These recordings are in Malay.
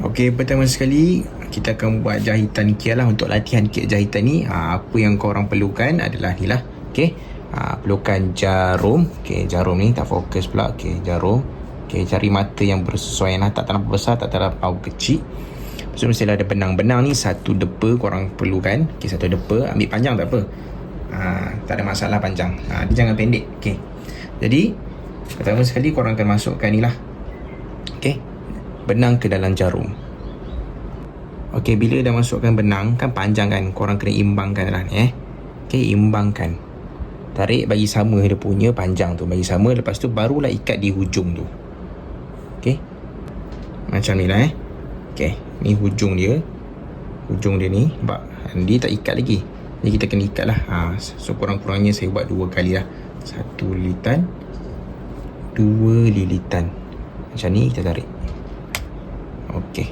Okey, pertama sekali kita akan buat jahitan kia lah. Untuk latihan kia jahitan ni, apa yang korang perlukan adalah ni lah. Okey, perlukan jarum. Okey, jarum ni tak fokus pula. Okey, jarum. Okey, cari mata yang bersesuaian lah. Tak terlalu besar, tak terlalu kecil. Lepas tu mestilah ada benang. Benang ni satu depa korang perlukan. Okey, satu depa. Ambil panjang tak apa. Tak ada masalah panjang. Dia jangan pendek. Okey, jadi pertama sekali korang akan masukkan ni lah. Okey, benang ke dalam jarum. Okey, bila dah masukkan benang, kan panjang kan, korang kena imbangkan lah ni Okey, imbangkan. Tarik bagi sama dia punya panjang tu, bagi sama. Lepas tu barulah ikat di hujung tu. Okey, macam ni lah Okey, ni hujung dia. Hujung dia ni, nampak? Dia tak ikat lagi. Jadi kita kena ikat lah. So kurang-kurangnya saya buat 2 kali lah. 1 lilitan, 2 lilitan. Macam ni kita tarik. Okey.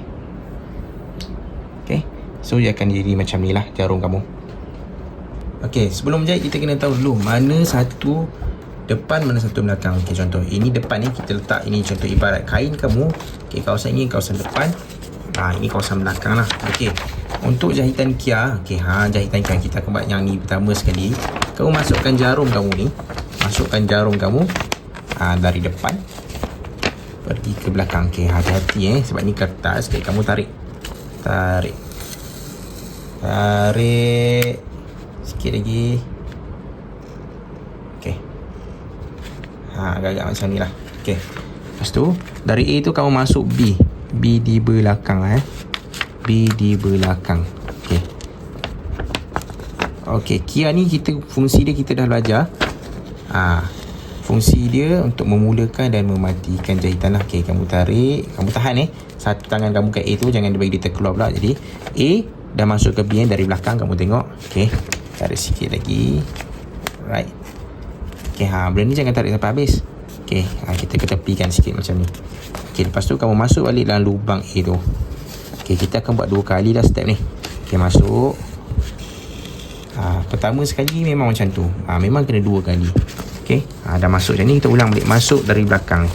Okey, so dia akan jadi macam ni lah jarum kamu. Okey, sebelum jahit kita kena tahu dulu mana satu depan, mana satu belakang. Okey, contoh ini depan ni kita letak ini, contoh ibarat kain kamu. Okey, kawasan ini kawasan depan. Ini kawasan belakang lah. Okey, untuk jahitan kia, okey, jahitan kia kita akan buat yang ni pertama sekali. Kamu masukkan jarum kamu ni. Masukkan jarum kamu dari depan pergi ke belakang. Okey, hati-hati sebab ni kertas. Okey, kamu tarik. Tarik sikit lagi. Okey, agak-agak macam ni lah. Okey, lepas tu dari A tu kamu masuk B. B di belakang B di belakang. Okey. Okey, kia ni fungsi dia kita dah belajar. Fungsi dia untuk memulakan dan mematikan jahitan lah. Okey, kamu tarik, kamu tahan satu tangan kamu kat A tu, jangan bagi dia terkeluar pula. Jadi A dah masuk ke B dari belakang, kamu tengok. Okey, tarik sikit lagi. Right. Okey, benda ni jangan tarik sampai habis. Okey, kita ketepikan sikit macam ni. Okey, lepas tu kamu masuk balik dalam lubang A tu. Okey, kita akan buat 2 kali lah step ni. Okey, masuk. Pertama sekali memang macam tu. Memang kena 2 kali. Okey, dah masuk macam ni, kita ulang balik. Masuk dari belakang.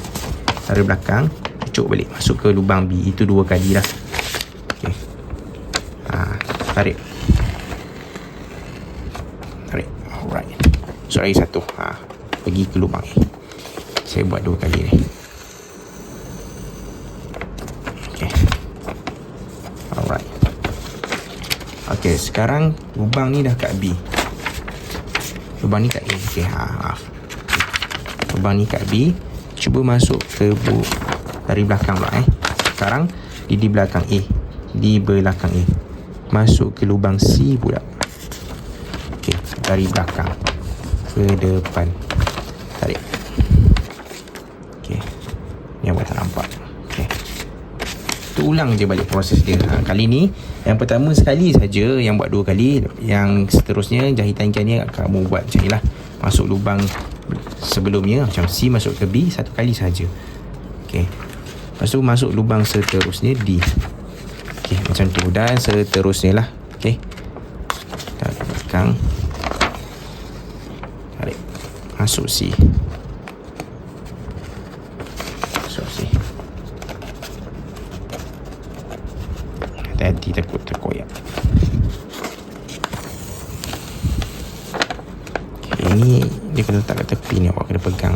Dari belakang, cucuk balik. Masuk ke lubang B. Itu 2 kali lah. Okey. Tarik. Tarik. Alright. So, lagi satu. Pergi ke lubang A. Saya buat 2 kali ni. Okey. Alright. Okey, sekarang lubang ni dah kat B. Lubang ni kat A. Okey, maaf. Lubang ni kat B. Cuba masuk ke dari belakang pula Sekarang di belakang A. Di belakang A. Masuk ke lubang C pula. Okey, dari belakang ke depan. Tarik. Okey, ni awak tak nampak. Okey, tu ulang je balik proses dia. Kali ni yang pertama sekali saja, yang buat 2 kali. Yang seterusnya jahitan ni kamu buat macam ni lah. Masuk lubang sebelumnya macam C, masuk ke B 1 kali saja. Okey, lepas tu masuk lubang seterusnya D. Okey, macam tu dan seterusnya lah. Okey, tarik ke belakang. Tarik. Masuk C. Masuk C. Hati-hati, takut terkoyak. Okay, ini dia kena letak kat tepi ni, awak kena pegang.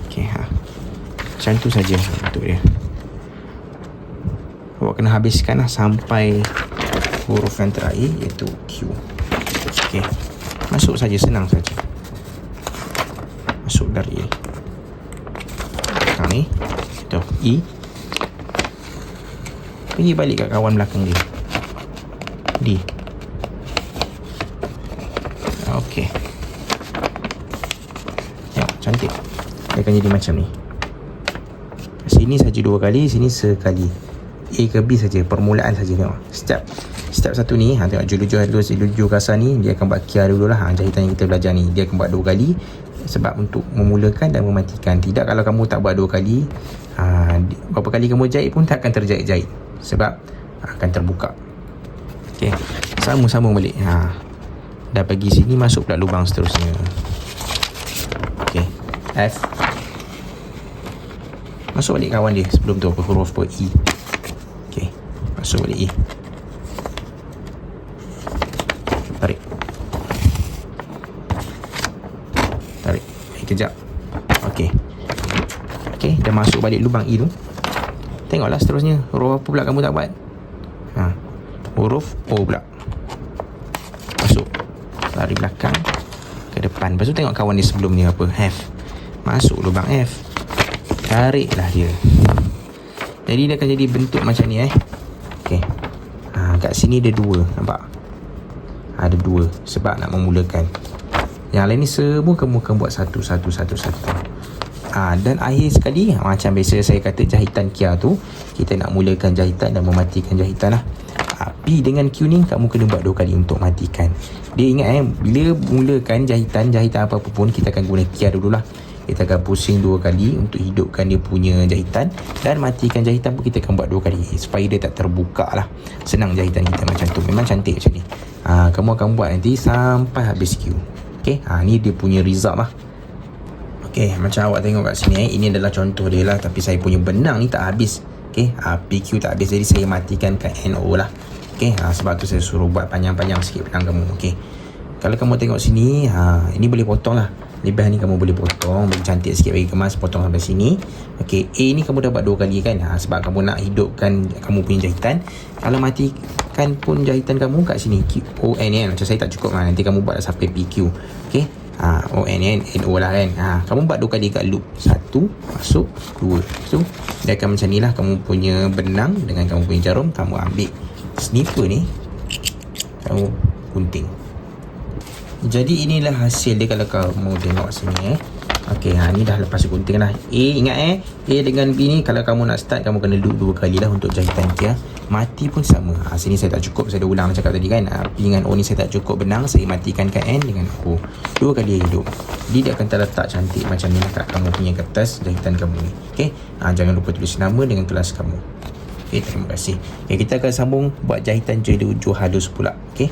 Okey, macam tu saja untuk dia. Awak kena habiskan sampai huruf yang terakhir, iaitu Q. Okey, masuk saja, senang saja. Masuk dari belakang ni, tu E. Pergi balik kat kawan belakang dia, D. Okey, tengok cantik. Dia akan jadi macam ni. Sini saja 2 kali, sini sekali. A ke B saja, permulaan saja. Tengok step 1 ni, tengok julu kasar ni, dia akan buat kia dululah. Jahitan yang kita belajar ni, dia akan buat 2 kali. Sebab untuk memulakan dan mematikan. Tidak kalau kamu tak buat 2 kali, berapa kali kamu jahit pun tak akan terjahit-jahit, sebab akan terbuka. Okey, sama-sama balik. Dah pergi sini, masuk pula lubang seterusnya. Okey, F. Masuk balik kawan dia sebelum tu, huruf E. Masuk balik E. Tarik. Tarik. Kejap. Okey. Okey, dah masuk balik lubang E tu. Tengoklah seterusnya. Huruf apa pula kamu tak buat? Huruf O pula. Masuk. Lari belakang ke depan. Lepas tu tengok kawan dia sebelum ni apa? F. Masuk lubang F. Tariklah dia. Jadi dia akan jadi bentuk macam ni Okey. Kat sini ada 2. Nampak? Ada 2 sebab nak memulakan. Yang lain ni semua kamu akan buat satu. Dan akhir sekali, macam biasa saya kata jahitan Kia tu, kita nak mulakan jahitan dan mematikan jahitan lah. P dengan Q ni kamu kena buat 2 kali untuk matikan. Dia ingat bila mulakan jahitan apa-apa pun, kita akan guna Kia dululah. Kita akan pusing 2 kali untuk hidupkan dia punya jahitan, dan matikan jahitan pun kita akan buat 2 kali supaya dia tak terbuka lah. Senang jahitan kita macam tu. Memang cantik macam ni. Kamu akan buat nanti sampai habis Q. Okay, ni dia punya result lah. Okay, macam awak tengok kat sini ini adalah contoh dia lah. Tapi saya punya benang ni tak habis. Okay, PQ tak habis, jadi saya matikan kat NO lah. Okay, sebab tu saya suruh buat panjang-panjang sikit benang kamu. Okay, kalau kamu tengok sini, ini boleh potong lah. Lebah ni kamu boleh potong, bagi cantik sikit, bagi kemas, potong sampai sini. Okay, A ni kamu dah buat 2 kali kan, sebab kamu nak hidupkan kamu punya jahitan. Kalau matikan pun jahitan kamu kat sini, ON kan, macam saya tak cukup lah, nanti kamu buat sampai PQ. Okay, ON NO lah kan. Kamu buat 2 kali kat loop. 1, masuk, 2. So, dia akan macam ni lah. Kamu punya benang dengan kamu punya jarum, kamu ambil snipper ni, kamu gunting. Jadi inilah hasil dia kalau kamu tengok sini Okey, ni dah lepas gunting lah. A, ingat A dengan B ni kalau kamu nak start, kamu kena loop 2 kali lah untuk jahitan Kia. Mati pun sama. Sini saya tak cukup, saya dah ulang cakap tadi kan. P dengan O ni saya tak cukup benang, saya matikan kat N dengan O. 2 kali hidup. Jadi dia akan terletak cantik macam ni kat kamu punya kertas jahitan kamu ni. Okey, jangan lupa tulis nama dengan kelas kamu. Okey, terima kasih. Okey, kita akan sambung buat jahitan jari hujung halus pula. Okey.